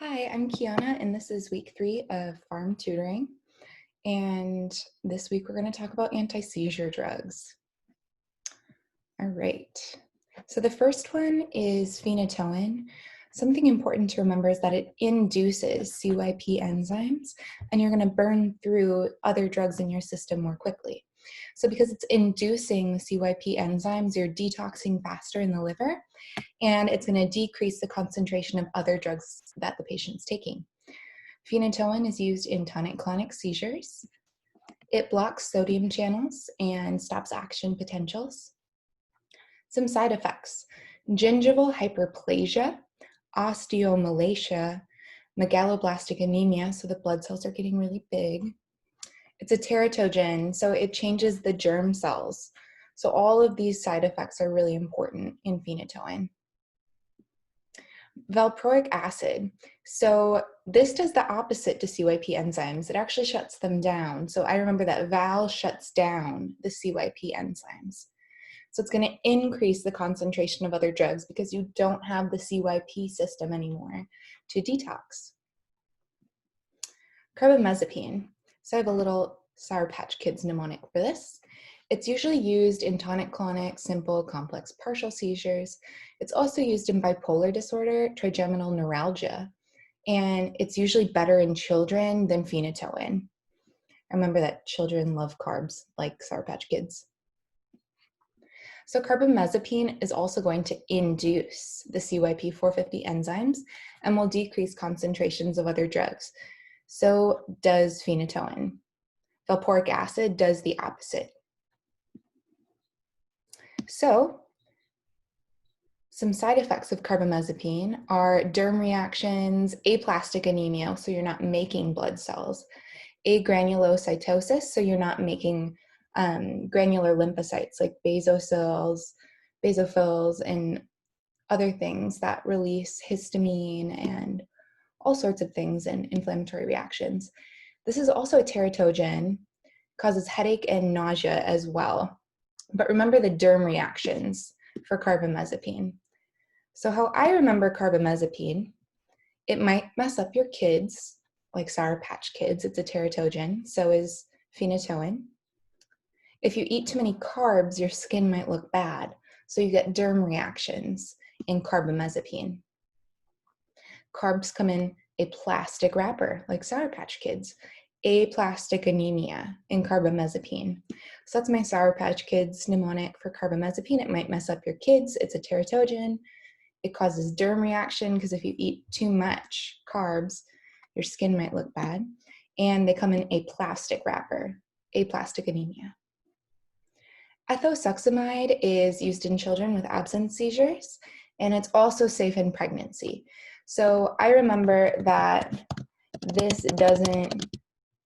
Hi, I'm Kiana, and this is week 3 of Pharm Tutoring. And this week we're going to talk about anti-seizure drugs. All right. So the first one is Phenotoen. Something important to remember is that it induces CYP enzymes, and you're going to burn through other drugs in your system more quickly. So because it's inducing the CYP enzymes, you're detoxing faster in the liver, and it's going to decrease the concentration of other drugs that the patient's taking. Phenotoen is used in tonic-clonic seizures. It blocks sodium channels and stops action potentials. Some side effects: gingival hyperplasia, osteomalacia, megaloblastic anemia, so the blood cells are getting really big. It's a teratogen, so it changes the germ cells. So all of these side effects are really important in Phenotoen. Valproic acid. So this does the opposite to CYP enzymes. It actually shuts them down. So I remember that Val shuts down the CYP enzymes. So it's going to increase the concentration of other drugs because you don't have the CYP system anymore to detox. Carbamazepine. So I have a little Sour Patch Kids mnemonic for this. It's usually used in tonic-clonic, simple, complex partial seizures. It's also used in bipolar disorder, trigeminal neuralgia, and it's usually better in children than Phenotoen. I remember that children love carbs, like Sour Patch Kids. So carbamazepine is also going to induce the CYP450 enzymes and will decrease concentrations of other drugs. So does Phenotoen. Valproic acid does the opposite. So some side effects of carbamazepine are derm reactions, aplastic anemia, so you're not making blood cells, agranulocytosis, so you're not making granular lymphocytes like basophils, and other things that release histamine and all sorts of things and inflammatory reactions. This is also a teratogen, causes headache and nausea as well. But remember the derm reactions for carbamazepine. So how I remember carbamazepine, it might mess up your kids, like Sour Patch Kids. It's a teratogen, so is Phenotoen. If you eat too many carbs, your skin might look bad, so you get derm reactions in carbamazepine. Carbs come in a plastic wrapper, like Sour Patch Kids. Aplastic anemia in carbamazepine. So that's my Sour Patch Kids mnemonic for carbamazepine. It might mess up your kids. It's a teratogen. It causes derm reaction because if you eat too much carbs, your skin might look bad. And they come in a plastic wrapper, aplastic anemia. Ethosuximide is used in children with absence seizures, and it's also safe in pregnancy. So I remember that this doesn't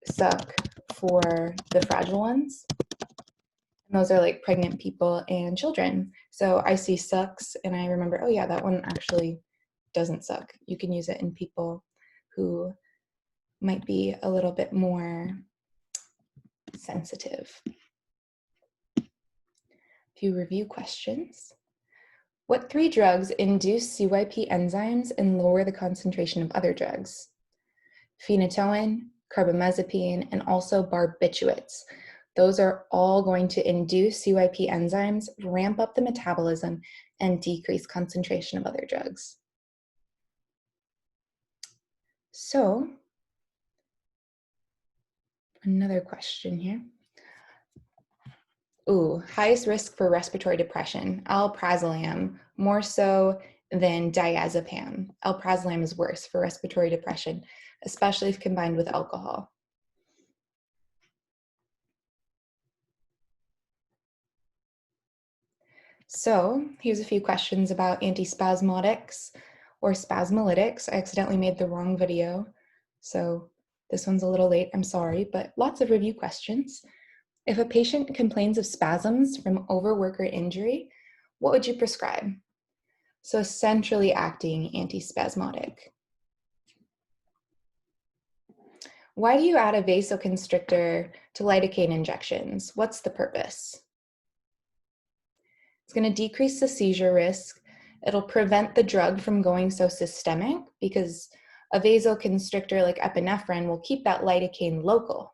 suck for the fragile ones. And those are like pregnant people and children. So I see sucks and I remember, oh yeah, that one actually doesn't suck. You can use it in people who might be a little bit more sensitive. A few review questions. What 3 drugs induce CYP enzymes and lower the concentration of other drugs? Phenotoen, carbamazepine, and also barbiturates. Those are all going to induce CYP enzymes, ramp up the metabolism, and decrease concentration of other drugs. So, another question here. Highest risk for respiratory depression, alprazolam, more so than diazepam. Alprazolam is worse for respiratory depression, especially if combined with alcohol. So here's a few questions about antispasmodics or spasmolytics. I accidentally made the wrong video, so this one's a little late, I'm sorry, but lots of review questions. If a patient complains of spasms from overwork or injury, what would you prescribe? So a centrally acting antispasmodic. Why do you add a vasoconstrictor to lidocaine injections? What's the purpose? It's going to decrease the seizure risk. It'll prevent the drug from going so systemic because A vasoconstrictor like epinephrine will keep that lidocaine local.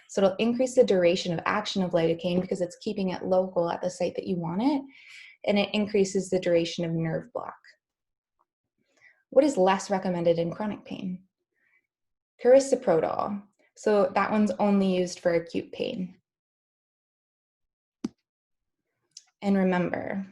So it'll increase the duration of action of lidocaine because it's keeping it local at the site that you want it, and it increases the duration of nerve block. What is less recommended in chronic pain? Carisoprodol. So that one's only used for acute pain. And remember,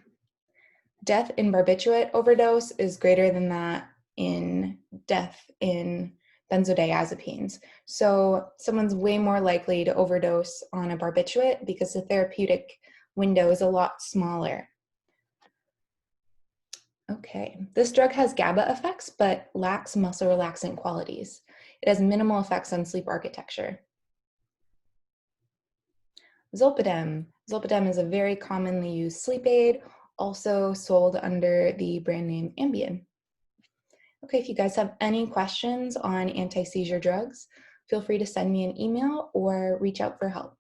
death in barbiturate overdose is greater than that in death in benzodiazepines. So someone's way more likely to overdose on a barbiturate because the therapeutic window is a lot smaller. Okay, this drug has GABA effects but lacks muscle relaxant qualities. It has minimal effects on sleep architecture. Zolpidem. Zolpidem is a very commonly used sleep aid, also sold under the brand name Ambien. Okay, if you guys have any questions on anti-seizure drugs, feel free to send me an email or reach out for help.